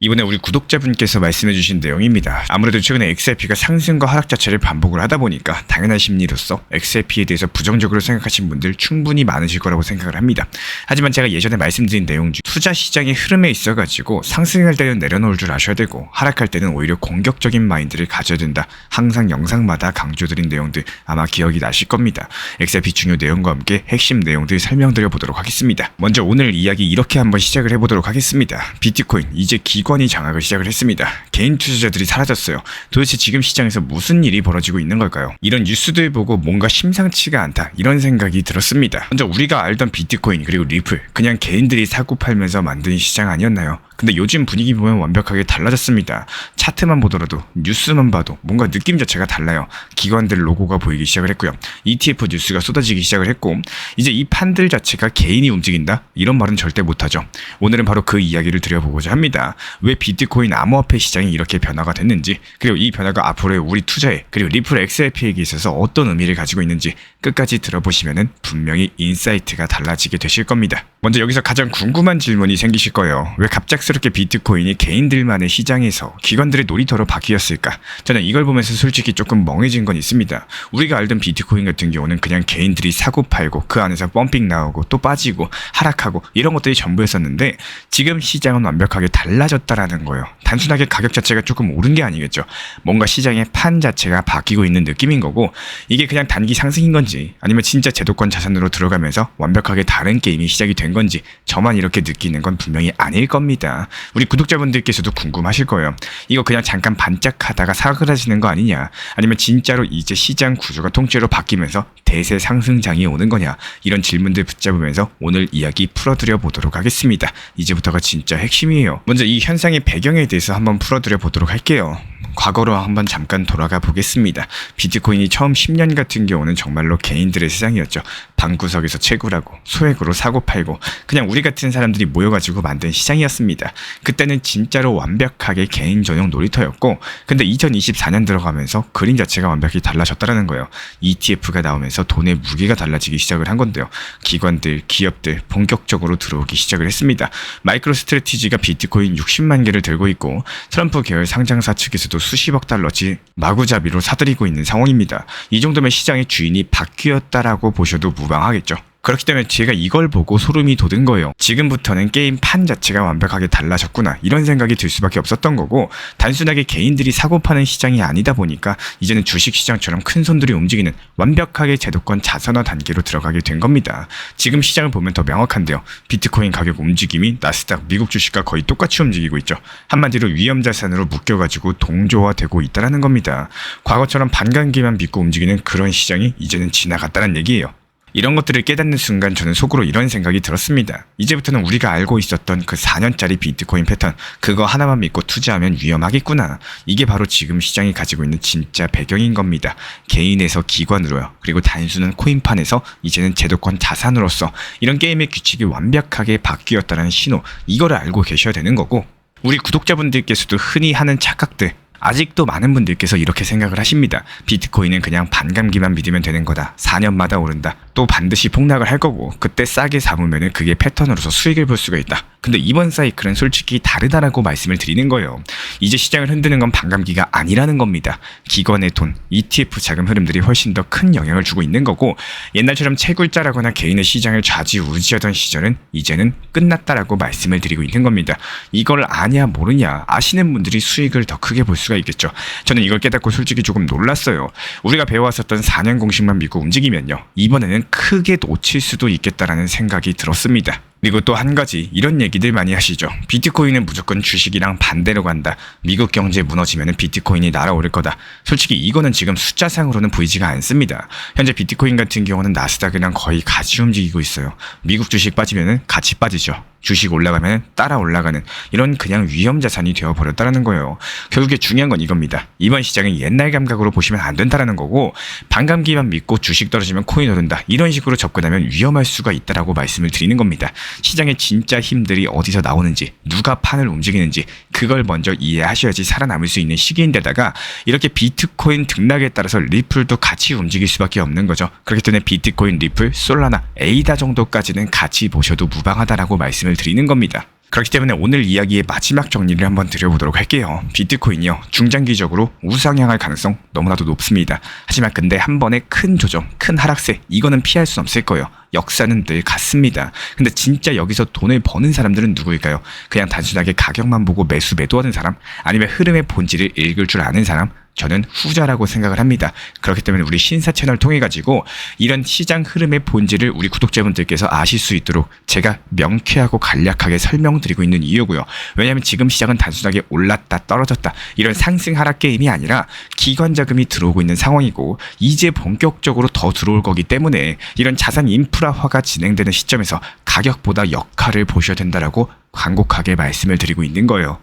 이번에 우리 구독자분께서 말씀해주신 내용입니다. 아무래도 최근에 XRP가 상승과 하락 자체를 반복을 하다 보니까 당연한 심리로서 XRP에 대해서 부정적으로 생각하신 분들 충분히 많으실 거라고 생각을 합니다. 하지만 제가 예전에 말씀드린 내용 중 투자 시장의 흐름에 있어가지고 상승할 때는 내려놓을 줄 아셔야 되고 하락할 때는 오히려 공격적인 마인드를 가져야 된다. 항상 영상마다 강조드린 내용들 아마 기억이 나실 겁니다. XRP 중요 내용과 함께 핵심 내용들 설명드려 보도록 하겠습니다. 먼저 오늘 이야기 이렇게 한번 시작을 해보도록 하겠습니다. 비트코인 이제 기관이 장악을 시작을 했습니다. 개인 투자자들이 사라졌어요. 도대체 지금 시장에서 무슨 일이 벌어지고 있는 걸까요? 이런 뉴스들 보고 뭔가 심상치가 않다 이런 생각이 들었습니다. 먼저 우리가 알던 비트코인 그리고 리플 그냥 개인들이 사고 팔면서 만든 시장 아니었나요? 근데 요즘 분위기 보면 완벽하게 달라졌습니다. 차트만 보더라도 뉴스만 봐도 뭔가 느낌 자체가 달라요. 기관들 로고가 보이기 시작을 했고요. ETF 뉴스가 쏟아지기 시작을 했고 이제 이 판들 자체가 개인이 움직인다? 이런 말은 절대 못하죠. 오늘은 바로 그 이야기를 드려보고자 합니다. 왜 비트코인 암호화폐 시장이 이렇게 변화가 됐는지 그리고 이 변화가 앞으로의 우리 투자에 그리고 리플 XRP에게 있어서 어떤 의미를 가지고 있는지 끝까지 들어보시면 분명히 인사이트가 달라지게 되실 겁니다. 먼저 여기서 가장 궁금한 질문이 생기실 거예요. 왜 갑작스럽게 비트코인이 개인들만의 시장에서 기관들의 놀이터로 바뀌었을까? 저는 이걸 보면서 솔직히 조금 멍해진 건 있습니다. 우리가 알던 비트코인 같은 경우는 그냥 개인들이 사고 팔고 그 안에서 펌핑 나오고 또 빠지고 하락하고 이런 것들이 전부였었는데 지금 시장은 완벽하게 달라졌다라는 거예요. 단순하게 가격 자체가 조금 오른 게 아니겠죠. 뭔가 시장의 판 자체가 바뀌고 있는 느낌인 거고 이게 그냥 단기 상승인 건지 아니면 진짜 제도권 자산으로 들어가면서 완벽하게 다른 게임이 시작이 된 건지 저만 이렇게 느끼는 건 분명히 아닐 겁니다. 우리 구독자분들께서도 궁금하실 거예요. 이거 그냥 잠깐 반짝하다가 사그라지는 거 아니냐? 아니면 진짜로 이제 시장 구조가 통째로 바뀌면서 대세 상승장이 오는 거냐? 이런 질문들 붙잡으면서 오늘 이야기 풀어드려 보도록 하겠습니다. 이제부터가 진짜 핵심이에요. 먼저 이 현상의 배경에 대해서 한번 풀어드려 보도록 할게요. 과거로 한번 잠깐 돌아가 보겠습니다. 비트코인이 처음 10년 같은 경우는 정말로 개인들의 세상이었죠. 방구석에서 채굴하고 소액으로 사고 팔고 그냥 우리 같은 사람들이 모여가지고 만든 시장이었습니다. 그때는 진짜로 완벽하게 개인 전용 놀이터였고 근데 2024년 들어가면서 그림 자체가 완벽히 달라졌다는 거예요. ETF가 나오면서 돈의 무게가 달라지기 시작을 한 건데요. 기관들, 기업들 본격적으로 들어오기 시작을 했습니다. 마이크로 스트래티지가 비트코인 60만 개를 들고 있고 트럼프 계열 상장사 측에서도 수십억 달러치 마구잡이로 사들이고 있는 상황입니다. 이 정도면 시장의 주인이 바뀌었다라고 보셔도 무방하겠죠. 그렇기 때문에 제가 이걸 보고 소름이 돋은 거예요. 지금부터는 게임 판 자체가 완벽하게 달라졌구나 이런 생각이 들 수밖에 없었던 거고 단순하게 개인들이 사고 파는 시장이 아니다 보니까 이제는 주식시장처럼 큰 손들이 움직이는 완벽하게 제도권 자산화 단계로 들어가게 된 겁니다. 지금 시장을 보면 더 명확한데요. 비트코인 가격 움직임이 나스닥 미국 주식과 거의 똑같이 움직이고 있죠. 한마디로 위험자산으로 묶여가지고 동조화되고 있다는 겁니다. 과거처럼 반감기만 믿고 움직이는 그런 시장이 이제는 지나갔다는 얘기예요. 이런 것들을 깨닫는 순간 저는 속으로 이런 생각이 들었습니다. 이제부터는 우리가 알고 있었던 그 4년짜리 비트코인 패턴 그거 하나만 믿고 투자하면 위험하겠구나. 이게 바로 지금 시장이 가지고 있는 진짜 배경인 겁니다. 개인에서 기관으로요. 그리고 단순한 코인판에서 이제는 제도권 자산으로서 이런 게임의 규칙이 완벽하게 바뀌었다는 신호 이거를 알고 계셔야 되는 거고 우리 구독자분들께서도 흔히 하는 착각들 아직도 많은 분들께서 이렇게 생각을 하십니다. 비트코인은 그냥 반감기만 믿으면 되는 거다. 4년마다 오른다. 또 반드시 폭락을 할 거고 그때 싸게 잡으면 그게 패턴으로서 수익을 볼 수가 있다. 근데 이번 사이클은 솔직히 다르다라고 말씀을 드리는 거예요. 이제 시장을 흔드는 건 반감기가 아니라는 겁니다. 기관의 돈, ETF 자금 흐름들이 훨씬 더 큰 영향을 주고 있는 거고 옛날처럼 채굴자라거나 개인의 시장을 좌지우지하던 시절은 이제는 끝났다라고 말씀을 드리고 있는 겁니다. 이걸 아냐 모르냐 아시는 분들이 수익을 더 크게 볼 수가 있겠죠. 저는 이걸 깨닫고 솔직히 조금 놀랐어요. 우리가 배워왔었던 4년 공식만 믿고 움직이면요. 이번에는 크게 놓칠 수도 있겠다라는 생각이 들었습니다. 그리고 또 한 가지 이런 얘기들 많이 하시죠. 비트코인은 무조건 주식이랑 반대로 간다. 미국 경제 무너지면 비트코인이 날아오를 거다. 솔직히 이거는 지금 숫자상으로는 보이지가 않습니다. 현재 비트코인 같은 경우는 나스닥이랑 거의 같이 움직이고 있어요. 미국 주식 빠지면 같이 빠지죠. 주식 올라가면 따라 올라가는 이런 그냥 위험자산이 되어버렸다는 거예요. 결국에 중요한 건 이겁니다. 이번 시장은 옛날 감각으로 보시면 안 된다는 거고 반감기만 믿고 주식 떨어지면 코인 오른다. 이런 식으로 접근하면 위험할 수가 있다라고 말씀을 드리는 겁니다. 시장의 진짜 힘들이 어디서 나오는지 누가 판을 움직이는지 그걸 먼저 이해하셔야지 살아남을 수 있는 시기인데다가 이렇게 비트코인 등락에 따라서 리플도 같이 움직일 수밖에 없는 거죠. 그렇기 때문에 비트코인, 리플, 솔라나, 에이다 정도까지는 같이 보셔도 무방하다라고 말씀을 드리는 겁니다. 그렇기 때문에 오늘 이야기의 마지막 정리를 한번 드려보도록 할게요. 비트코인이요, 중장기적으로 우상향할 가능성 너무나도 높습니다. 하지만 근데 한 번에 큰 조정, 큰 하락세, 이거는 피할 수 없을 거예요. 역사는 늘 같습니다. 근데 진짜 여기서 돈을 버는 사람들은 누구일까요? 그냥 단순하게 가격만 보고 매도하는 사람? 아니면 흐름의 본질을 읽을 줄 아는 사람? 저는 후자라고 생각을 합니다. 그렇기 때문에 우리 신사 채널 통해 가지고 이런 시장 흐름의 본질을 우리 구독자분들께서 아실 수 있도록 제가 명쾌하고 간략하게 설명드리고 있는 이유고요. 왜냐하면 지금 시장은 단순하게 올랐다 떨어졌다 이런 상승 하락 게임이 아니라 기관 자금이 들어오고 있는 상황이고 이제 본격적으로 더 들어올 거기 때문에 이런 자산 인프라화가 진행되는 시점에서 가격보다 역할을 보셔야 된다라고 간곡하게 말씀을 드리고 있는 거예요.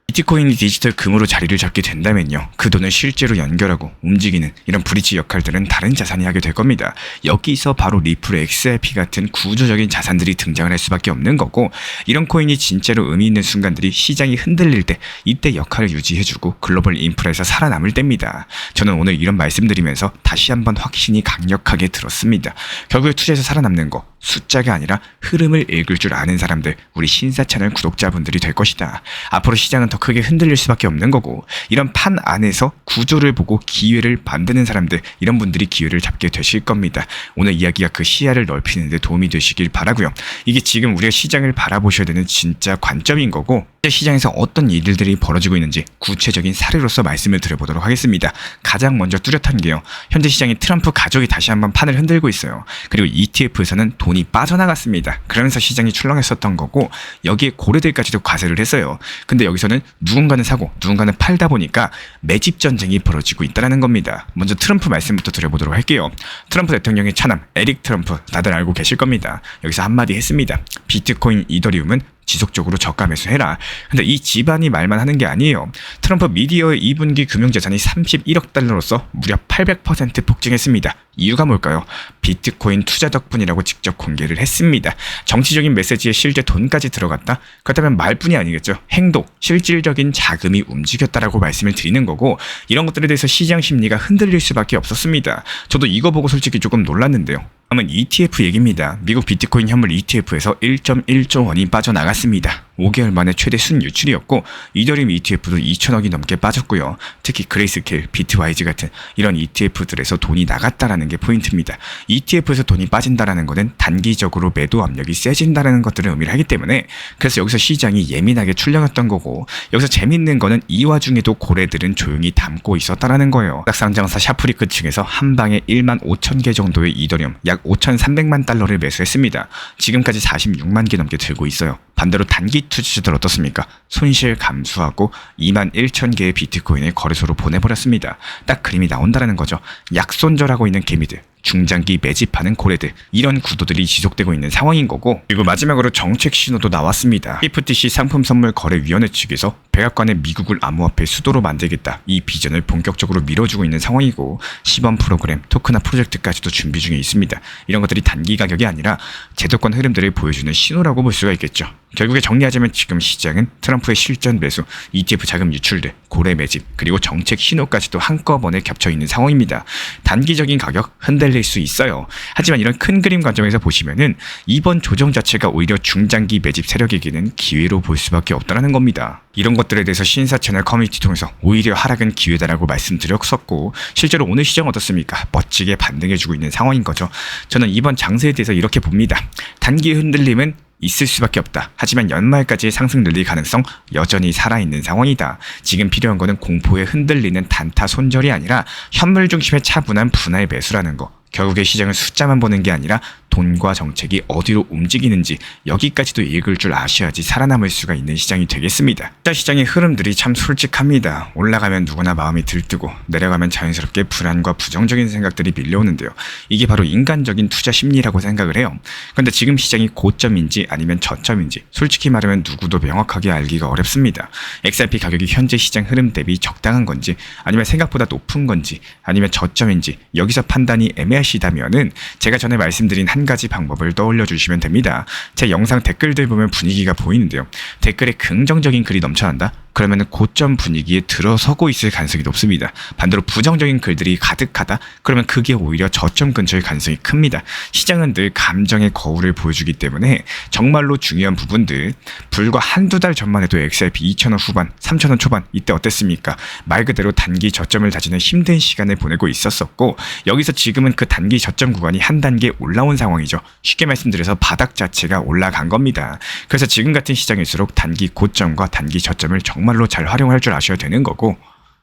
비트코인이 디지털 금으로 자리를 잡게 된다면요, 그 돈을 실제로 연결하고 움직이는 이런 브릿지 역할들은 다른 자산이 하게 될 겁니다. 여기서 바로 리플, XRP 같은 구조적인 자산들이 등장을 할 수밖에 없는 거고, 이런 코인이 진짜로 의미 있는 순간들이 시장이 흔들릴 때 이때 역할을 유지해주고 글로벌 인프라에서 살아남을 때입니다. 저는 오늘 이런 말씀드리면서 다시 한번 확신이 강력하게 들었습니다. 결국에 투자에서 살아남는 거 숫자가 아니라 흐름을 읽을 줄 아는 사람들, 우리 신사 채널 구독자분들이 될 것이다. 앞으로 시장은 더 크게 흔들릴 수밖에 없는 거고, 이런 판 안에서 구조를 보고 기회를 만드는 사람들, 이런 분들이 기회를 잡게 되실 겁니다. 오늘 이야기가 그 시야를 넓히는 데 도움이 되시길 바라고요. 이게 지금 우리가 시장을 바라보셔야 되는 진짜 관점인 거고, 시장에서 어떤 일들이 벌어지고 있는지 구체적인 사례로서 말씀을 드려보도록 하겠습니다. 가장 먼저 뚜렷한 게요, 현재 시장이 트럼프 가족이 다시 한번 판을 흔들고 있어요. 그리고 ETF에서는 돈이 빠져나갔습니다. 그러면서 시장이 출렁했었던 거고, 여기에 고래들까지도 과세를 했어요. 근데 여기서는 누군가는 사고 누군가는 팔다 보니까 매집 전쟁이 벌어지고 있다는 겁니다. 먼저 트럼프 말씀부터 드려보도록 할게요. 트럼프 대통령의 차남 에릭 트럼프, 다들 알고 계실 겁니다. 여기서 한마디 했습니다. 비트코인, 이더리움은 지속적으로 저가 매수해라. 근데 이 집안이 말만 하는 게 아니에요. 트럼프 미디어의 2분기 금융자산이 31억 달러로서 무려 800% 폭증했습니다. 이유가 뭘까요? 비트코인 투자 덕분이라고 직접 공개를 했습니다. 정치적인 메시지에 실제 돈까지 들어갔다? 그렇다면 말뿐이 아니겠죠. 행동, 실질적인 자금이 움직였다라고 말씀을 드리는 거고, 이런 것들에 대해서 시장 심리가 흔들릴 수밖에 없었습니다. 저도 이거 보고 솔직히 조금 놀랐는데요. 다음은 ETF 얘기입니다. 미국 비트코인 현물 ETF에서 1.1조 원이 빠져나갔습니다. 5개월 만에 최대 순유출이었고, 이더리움 ETF도 2천억이 넘게 빠졌고요. 특히 그레이스케일, 비트와이즈 같은 이런 ETF들에서 돈이 나갔다라는 게 포인트입니다. ETF에서 돈이 빠진다라는 것은 단기적으로 매도 압력이 세진다라는 것들을 의미를 하기 때문에, 그래서 여기서 시장이 예민하게 출렁였던 거고, 여기서 재밌는 거는 이 와중에도 고래들은 조용히 담고 있었다라는 거예요. 상장사 샤프리크 측에서 한 방에 1만 5천 개 정도의 이더리움 약 5,300만 달러를 매수했습니다. 지금까지 46만 개 넘게 들고 있어요. 반대로 단기 투자자들 어떻습니까? 손실 감수하고 2만 1천 개의 비트코인을 거래소로 보내버렸습니다. 딱 그림이 나온다는 거죠. 약손절하고 있는 개미들, 중장기 매집하는 고래들, 이런 구도들이 지속되고 있는 상황인 거고, 그리고 마지막으로 정책 신호도 나왔습니다. FTC 상품선물거래위원회 측에서 백악관의 미국을 암호화폐 수도로 만들겠다, 이 비전을 본격적으로 밀어주고 있는 상황이고, 시범 프로그램, 토크나 프로젝트까지도 준비 중에 있습니다. 이런 것들이 단기 가격이 아니라 제도권 흐름들을 보여주는 신호라고 볼 수가 있겠죠. 결국에 정리하자면 지금 시장은 트럼프의 실전 매수, ETF 자금 유출들, 고래 매집, 그리고 정책 신호까지도 한꺼번에 겹쳐 있는 상황입니다. 단기적인 가격 흔들릴 수 있어요. 하지만 이런 큰 그림 관점에서 보시면은 이번 조정 자체가 오히려 중장기 매집 세력에게는 기회로 볼 수밖에 없다는 겁니다. 이런 것들에 대해서 신사 채널 커뮤니티 통해서 오히려 하락은 기회다라고 말씀드렸었고, 실제로 오늘 시장 어떻습니까? 멋지게 반등해주고 있는 상황인 거죠. 저는 이번 장세에 대해서 이렇게 봅니다. 단기 흔들림은 있을 수밖에 없다. 하지만 연말까지의 상승 늘릴 가능성 여전히 살아있는 상황이다. 지금 필요한 거는 공포에 흔들리는 단타 손절이 아니라 현물 중심의 차분한 분할 매수라는 거. 결국에 시장은 숫자만 보는 게 아니라 돈과 정책이 어디로 움직이는지 여기까지도 읽을 줄 아셔야지 살아남을 수가 있는 시장이 되겠습니다. 투자 시장의 흐름들이 참 솔직합니다. 올라가면 누구나 마음이 들뜨고 내려가면 자연스럽게 불안과 부정적인 생각들이 밀려오는데요. 이게 바로 인간적인 투자 심리라고 생각을 해요. 그런데 지금 시장이 고점인지 아니면 저점인지 솔직히 말하면 누구도 명확하게 알기가 어렵습니다. XRP 가격이 현재 시장 흐름 대비 적당한 건지, 아니면 생각보다 높은 건지, 아니면 저점인지 여기서 판단이 애매하시다면은 제가 전에 말씀드린 한 가지 방법을 떠올려 주시면 됩니다. 제 영상 댓글들 보면 분위기가 보이는데요. 댓글에 긍정적인 글이 넘쳐난다? 그러면 고점 분위기에 들어서고 있을 가능성이 높습니다. 반대로 부정적인 글들이 가득하다? 그러면 그게 오히려 저점 근처일 가능성이 큽니다. 시장은 늘 감정의 거울을 보여주기 때문에 정말로 중요한 부분들, 불과 한두 달 전만 해도 XRP 2,000원 후반, 3,000원 초반 이때 어땠습니까? 말 그대로 단기 저점을 다지는 힘든 시간을 보내고 있었었고, 여기서 지금은 그 단기 저점 구간이 한 단계 올라온 상황이죠. 쉽게 말씀드려서 바닥 자체가 올라간 겁니다. 그래서 지금 같은 시장일수록 단기 고점과 단기 저점을 정말로 잘 활용할 줄 아셔야 되는 거고,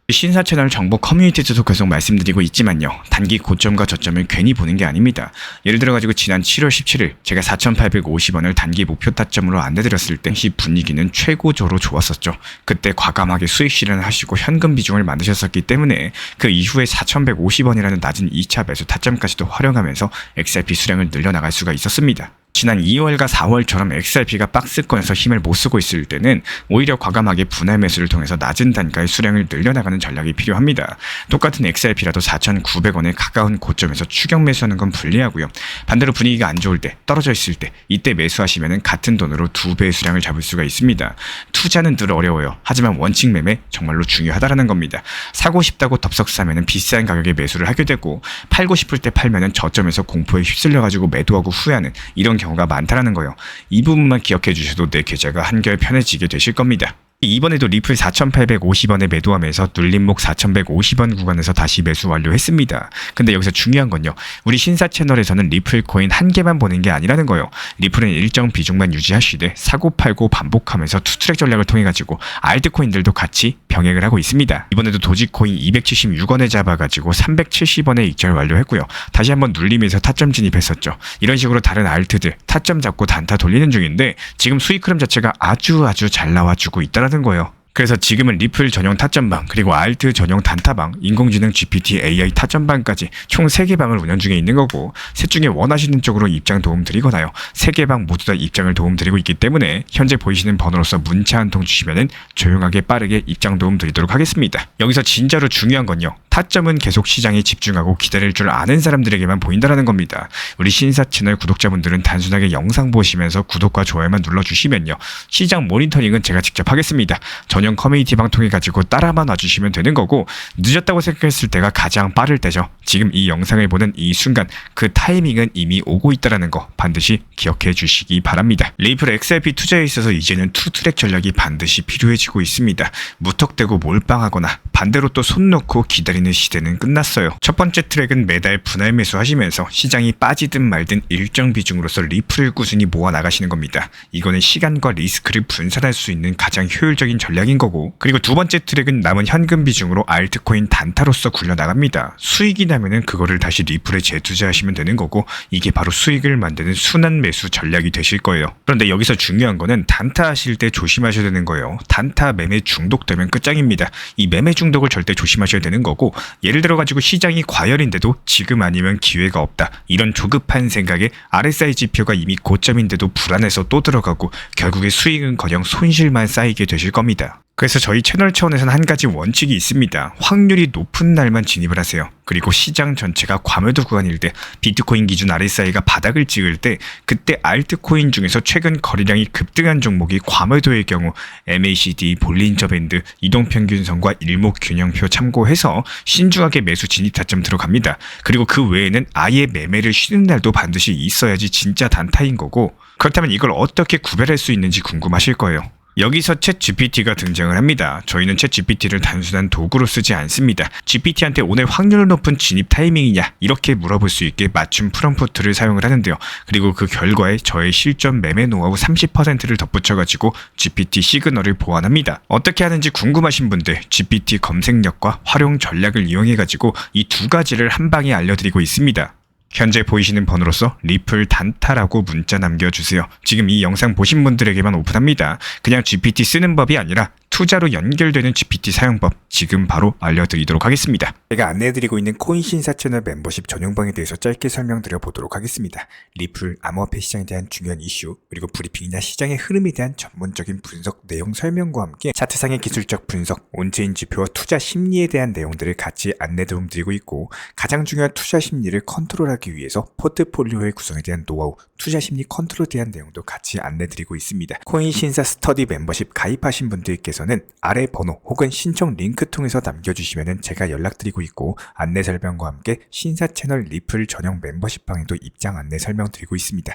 신사 채널 정보 커뮤니티에서도 계속 말씀드리고 있지만요. 단기 고점과 저점을 괜히 보는 게 아닙니다. 예를 들어가지고 지난 7월 17일 제가 4,850원을 단기 목표 타점으로 안내드렸을 때 이 분위기는 최고조로 좋았었죠. 그때 과감하게 수익 실현을 하시고 현금 비중을 만드셨었기 때문에 그 이후에 4,150원이라는 낮은 2차 매수 타점까지도 활용하면서 XRP 수량을 늘려나갈 수가 있었습니다. 지난 2월과 4월처럼 XRP가 박스권에서 힘을 못 쓰고 있을 때는 오히려 과감하게 분할 매수를 통해서 낮은 단가의 수량을 늘려나가는 전략이 필요합니다. 똑같은 XRP라도 4,900원에 가까운 고점에서 추격 매수하는 건 불리하고요. 반대로 분위기가 안 좋을 때, 떨어져 있을 때 이때 매수하시면 같은 돈으로 2배의 수량을 잡을 수가 있습니다. 투자는 늘 어려워요. 하지만 원칙 매매 정말로 중요하다라는 겁니다. 사고 싶다고 덥석 사면 비싼 가격에 매수를 하게 되고, 팔고 싶을 때 팔면 저점에서 공포에 휩쓸려가지고 매도하고 후회하는 이런 경우가 많다라는 거예요. 이 부분만 기억해 주셔도 내 계좌가 한결 편해지게 되실 겁니다. 이번에도 리플 4,850원에 매도하면서 눌림목 4,150원 구간에서 다시 매수 완료했습니다. 근데 여기서 중요한 건요. 우리 신사 채널에서는 리플 코인 한 개만 보는 게 아니라는 거예요. 리플은 일정 비중만 유지하시되 사고 팔고 반복하면서 투트랙 전략을 통해 가지고 알트코인들도 같이 병행을 하고 있습니다. 이번에도 도지코인 276원에 잡아가지고 370원에 익절 완료했고요. 다시 한번 눌림에서 타점 진입했었죠. 이런 식으로 다른 알트들 타점 잡고 단타 돌리는 중인데 지금 수익 흐름 자체가 아주 잘 나와주고 있다는 거예요. 그래서 지금은 리플 전용 타점방, 그리고 알트 전용 단타방, 인공지능 GPT AI 타점방까지 총 3개 방을 운영 중에 있는 거고, 셋 중에 원하시는 쪽으로 입장 도움 드리거나요. 3개 방 모두 다 입장을 도움 드리고 있기 때문에 현재 보이시는 번호로서 문자 한 통 주시면은 조용하게 빠르게 입장 도움 드리도록 하겠습니다. 여기서 진짜로 중요한 건요. 타점은 계속 시장에 집중하고 기다릴 줄 아는 사람들에게만 보인다라는 겁니다. 우리 신사 채널 구독자분들은 단순하게 영상 보시면서 구독과 좋아요만 눌러주시면요. 시장 모니터링은 제가 직접 하겠습니다. 전용 커뮤니티 방 통해 가지고 따라만 와주시면 되는 거고, 늦었다고 생각했을 때가 가장 빠를 때죠. 지금 이 영상을 보는 이 순간 그 타이밍은 이미 오고 있다는 거 반드시 기억해 주시기 바랍니다. 리플 XRP 투자에 있어서 이제는 투트랙 전략이 반드시 필요해지고 있습니다. 무턱대고 몰빵하거나 반대로 또 손 놓고 기다리는 시대는 끝났어요. 첫 번째 트랙은 매달 분할 매수하시면서 시장이 빠지든 말든 일정 비중으로서 리플을 꾸준히 모아 나가시는 겁니다. 이거는 시간과 리스크를 분산할 수 있는 가장 효율적인 전략인 거고, 그리고 두 번째 트랙은 남은 현금 비중으로 알트코인 단타로서 굴려나갑니다. 수익이 나면은 그거를 다시 리플에 재투자하시면 되는 거고, 이게 바로 수익을 만드는 순환 매수 전략이 되실 거예요. 그런데 여기서 중요한 거는 단타 하실 때 조심하셔야 되는 거예요. 단타 매매 중독되면 끝장입니다. 이 매매 중독을 절대 조심하셔야 되는 거고, 예를 들어 가지고 시장이 과열인데도 지금 아니면 기회가 없다, 이런 조급한 생각에 RSI 지표가 이미 고점인데도 불안해서 또 들어가고 결국에 수익은커녕 손실만 쌓이게 되실 겁니다. 그래서 저희 채널 차원에서는 한 가지 원칙이 있습니다. 확률이 높은 날만 진입을 하세요. 그리고 시장 전체가 과매도 구간일 때, 비트코인 기준 RSI가 바닥을 찍을 때, 그때 알트코인 중에서 최근 거래량이 급등한 종목이 과매도의 경우 MACD, 볼린저 밴드, 이동평균선과 일목균형표 참고해서 신중하게 매수 진입 타점 들어갑니다. 그리고 그 외에는 아예 매매를 쉬는 날도 반드시 있어야지 진짜 단타인 거고, 그렇다면 이걸 어떻게 구별할 수 있는지 궁금하실 거예요. 여기서 챗GPT가 등장을 합니다. 저희는 챗GPT를 단순한 도구로 쓰지 않습니다. GPT한테 오늘 확률 높은 진입 타이밍이냐 이렇게 물어볼 수 있게 맞춤 프롬프트를 사용을 하는데요. 그리고 그 결과에 저의 실전 매매 노하우 30%를 덧붙여가지고 GPT 시그널을 보완합니다. 어떻게 하는지 궁금하신 분들 GPT 검색력과 활용 전략을 이용해가지고 이 두 가지를 한 방에 알려드리고 있습니다. 현재 보이시는 번호로서 리플 단타라고 문자 남겨주세요. 지금 이 영상 보신 분들에게만 오픈합니다. 그냥 GPT 쓰는 법이 아니라 투자로 연결되는 GPT 사용법 지금 바로 알려드리도록 하겠습니다. 제가 안내해드리고 있는 코인 신사 채널 멤버십 전용방에 대해서 짧게 설명드려 보도록 하겠습니다. 리플, 암호화폐 시장에 대한 중요한 이슈, 그리고 브리핑이나 시장의 흐름에 대한 전문적인 분석 내용 설명과 함께 차트상의 기술적 분석, 온체인 지표와 투자 심리에 대한 내용들을 같이 안내 도움 드리고 있고, 가장 중요한 투자 심리를 컨트롤하기 위해서 포트폴리오의 구성에 대한 노하우, 투자 심리 컨트롤에 대한 내용도 같이 안내 드리고 있습니다. 코인 신사 스터디 멤버십 가입하신 분들께서 대해서는 아래 번호 혹은 신청 링크 통해서 남겨주시면 제가 연락드리고 있고, 안내 설명과 함께 신사 채널 리플 전용 멤버십 방에도 입장 안내 설명드리고 있습니다.